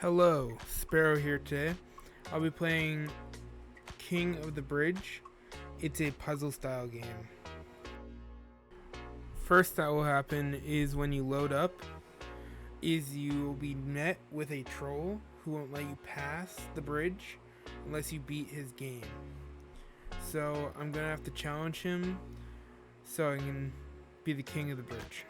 Hello, Sparrow here today. I'll be playing King of the Bridge. It's a puzzle style game. First that will happen is when you load up, is you will be met with a troll who won't let you pass the bridge unless you beat his game. So I'm gonna have to challenge him so I can be the king of the bridge.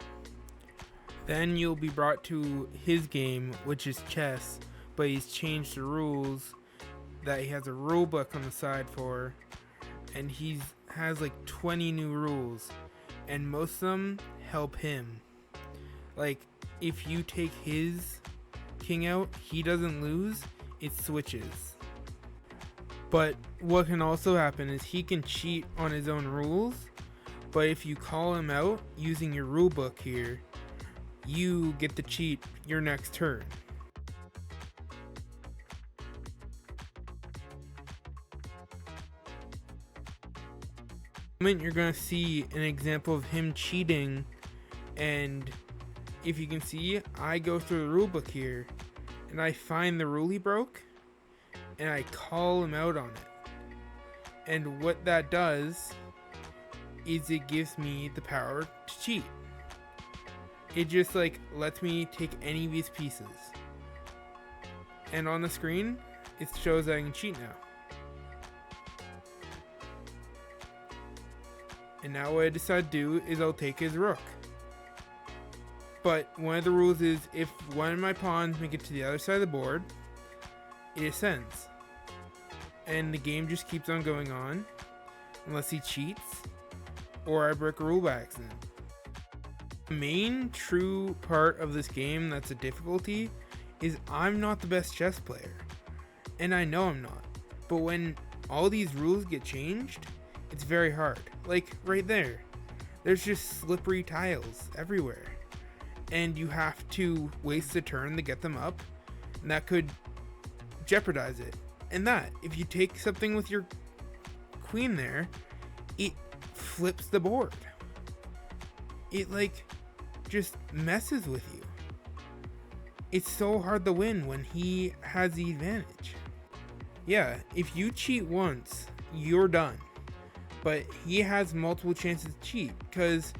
Then you'll be brought to his game, which is chess, but he's changed the rules that he has a rule book on the side for, and he has like 20 new rules, and most of them help him. Like, if you take his king out, he doesn't lose, it switches. But what can also happen is he can cheat on his own rules, but if you call him out using your rule book here, you get to cheat your next turn. You're gonna see an example of him cheating, and if you can see, I go through the rulebook here and I find the rule he broke and I call him out on it. And what that does is it gives me the power to cheat. It just like lets me take any of these pieces. And on the screen, it shows that I can cheat now. And now what I decide to do is I'll take his rook. But one of the rules is if one of my pawns make it to the other side of the board, it ascends. And the game just keeps on going on unless he cheats or I break a rule by accident. The main true part of this game that's a difficulty is I'm not the best chess player. And I know I'm not. But when all these rules get changed, it's very hard. Like right there, there's just slippery tiles everywhere. And you have to waste a turn to get them up, and that could jeopardize it. And that, if you take something with your queen there, it flips the board. It like just messes with you. It's so hard to win when he has the advantage. Yeah, if you cheat once, you're done. But he has multiple chances to cheat, because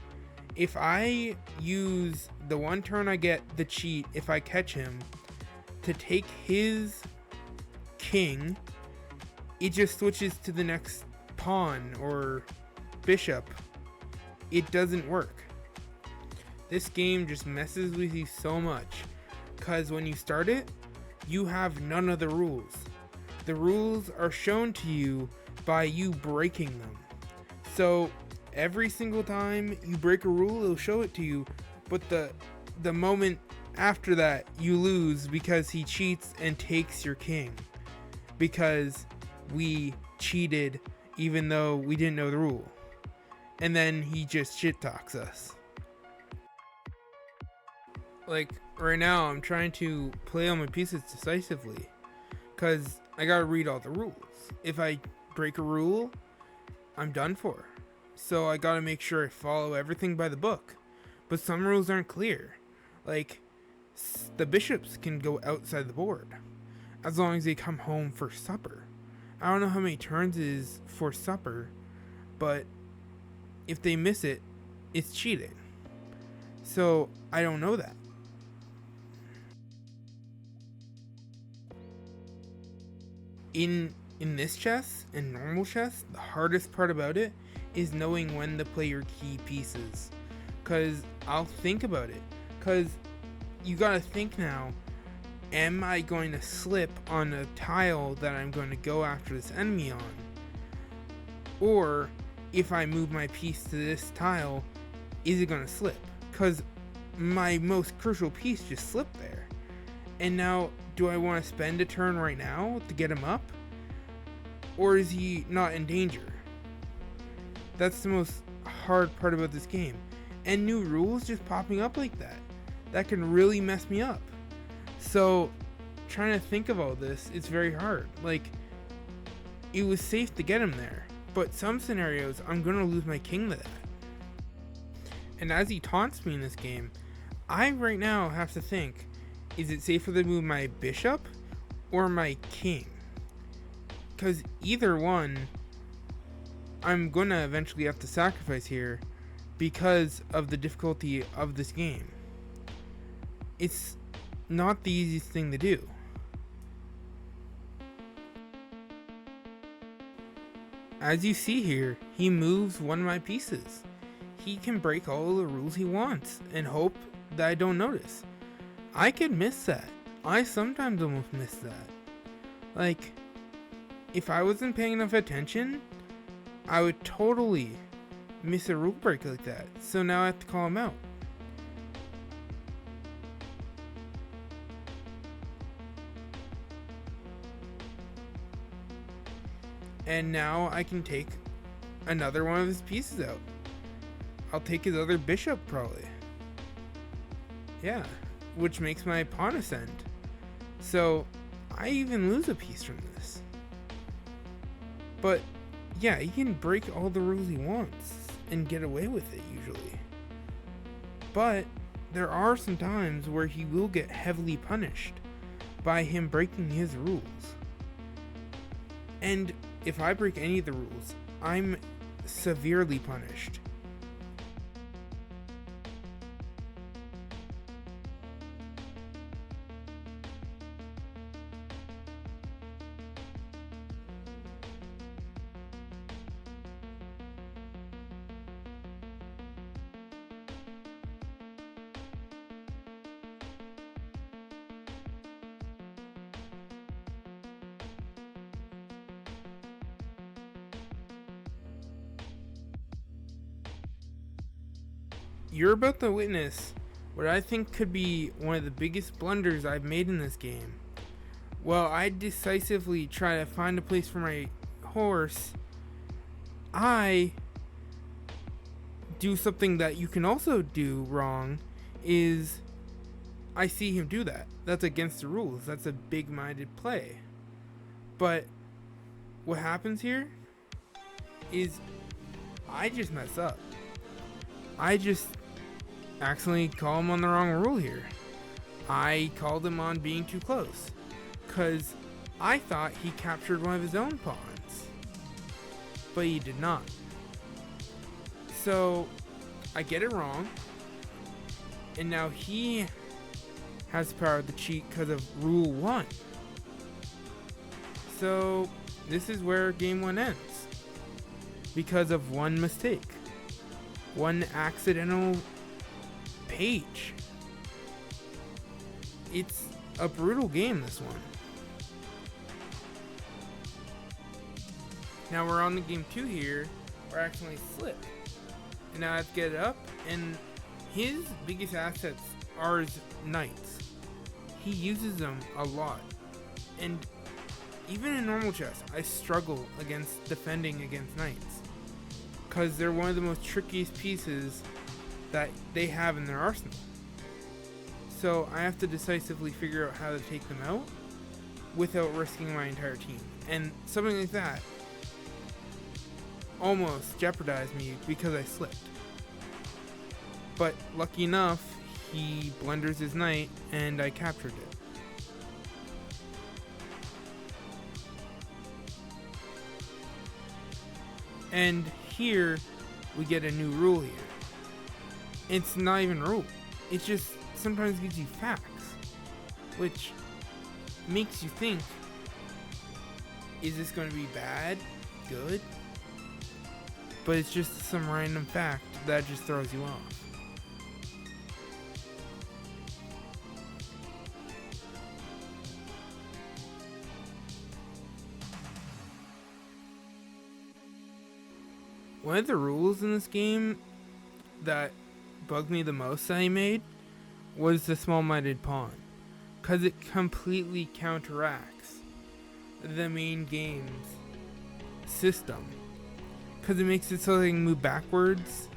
if I use the one turn I get the cheat, if I catch him, to take his king, it just switches to the next pawn or bishop. It doesn't work. This game just messes with you so much, because when you start it, you have none of the rules. The rules are shown to you by you breaking them. So every single time you break a rule, it'll show it to you, but the moment after that, you lose because he cheats and takes your king. Because we cheated even though we didn't know the rule. And then he just shit talks us. Like right now, I'm trying to play all my pieces decisively, because I gotta read all the rules. If I break a rule, I'm done for. So I gotta make sure I follow everything by the book. But some rules aren't clear. Like, the bishops can go outside the board as long as they come home for supper. I don't know how many turns it is for supper, but if they miss it, it's cheating. So I don't know that. In this chess and normal chess, the hardest part about it is knowing when to play your key pieces. Cause I'll think about it. Cause you gotta think now, am I going to slip on a tile that I'm going to go after this enemy on? Or if I move my piece to this tile, is it gonna slip? Cause my most crucial piece just slipped there. And now, do I want to spend a turn right now to get him up? Or is he not in danger? That's the most hard part about this game. And new rules just popping up like that. That can really mess me up. So, trying to think of all this, it's very hard. Like, it was safe to get him there. But some scenarios, I'm going to lose my king to that. And as he taunts me in this game, I right now have to think, is it safer to move my bishop or my king? Because either one, I'm gonna eventually have to sacrifice here because of the difficulty of this game. It's not the easiest thing to do. As you see here, he moves one of my pieces. He can break all the rules he wants and hope that I don't notice. I could miss that. I sometimes almost miss that. Like, if I wasn't paying enough attention, I would totally miss a rule break like that. So now I have to call him out. And now I can take another one of his pieces out. I'll take his other bishop probably. Yeah, which makes my pawn ascend. So I even lose a piece from this. But yeah, he can break all the rules he wants and get away with it usually. But there are some times where he will get heavily punished by him breaking his rules. And if I break any of the rules, I'm severely punished. You're about to witness what I think could be one of the biggest blunders I've made in this game. While I decisively try to find a place for my horse, I do something that you can also do wrong, is I see him do that. That's against the rules. That's a big-minded play. But what happens here is I just mess up. I just accidentally call him on the wrong rule here. I called him on being too close because I thought he captured one of his own pawns, but he did not. So I get it wrong, and now he has the power to cheat because of rule 1. So this is where game 1 ends because of one mistake, one accidental page. It's a brutal game, this one. Now we're on the game 2 here, where I accidentally slip. And now I have to get it up, and his biggest assets are his knights. He uses them a lot. And even in normal chess, I struggle against defending against knights, because they're one of the most trickiest pieces that they have in their arsenal. So I have to decisively figure out how to take them out without risking my entire team. And something like that almost jeopardized me because I slipped. But lucky enough, he blunders his knight and I captured it. And here we get a new rule here. It's not even a rule. It just sometimes gives you facts, which makes you think, is this going to be bad? Good? But it's just some random fact that just throws you off. One of the rules in this game that bugged me the most that he made was the small-minded pawn, because it completely counteracts the main game's system, because it makes it so they can move backwards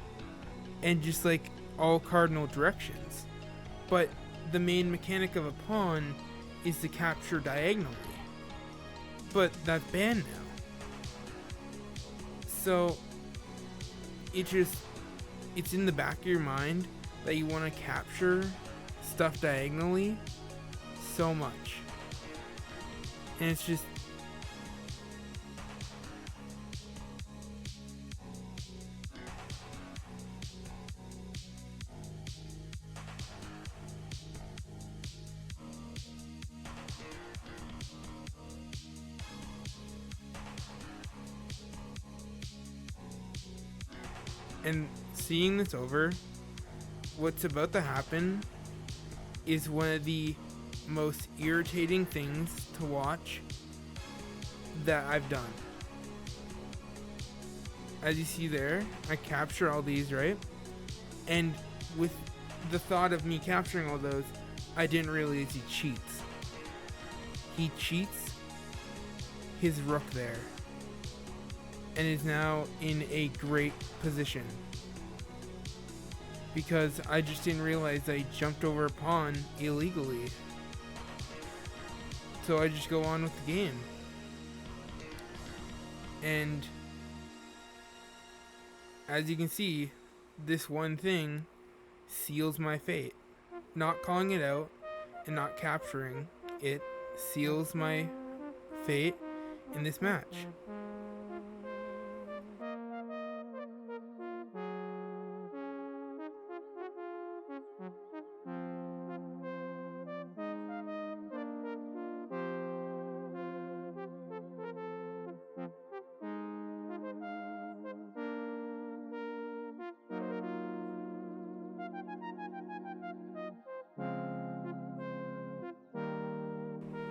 and just like all cardinal directions. But the main mechanic of a pawn is to capture diagonally, but that's banned now. So it's in the back of your mind that you want to capture stuff diagonally, so much. And it's just... And seeing this over, what's about to happen is one of the most irritating things to watch that I've done. As you see there, I capture all these, right? And with the thought of me capturing all those, I didn't realize he cheats. He cheats his rook there, and is now in a great position. Because I just didn't realize I jumped over a pawn illegally. So I just go on with the game. And as you can see, this one thing seals my fate. Not calling it out and not capturing it seals my fate in this match.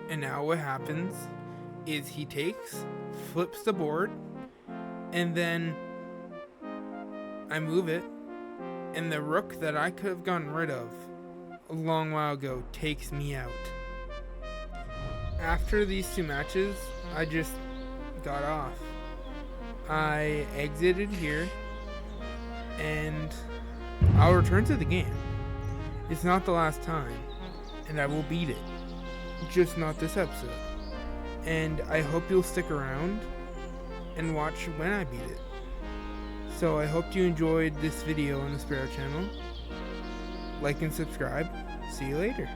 And now what happens is he takes, flips the board, and then I move it, and the rook that I could have gotten rid of a long while ago takes me out. After these two matches, I just got off. I exited here, and I'll return to the game. It's not the last time, and I will beat it. Just not this episode. And I hope you'll stick around and watch when I beat it. So I hope you enjoyed this video on the Sparrow channel. Like and subscribe. See you later.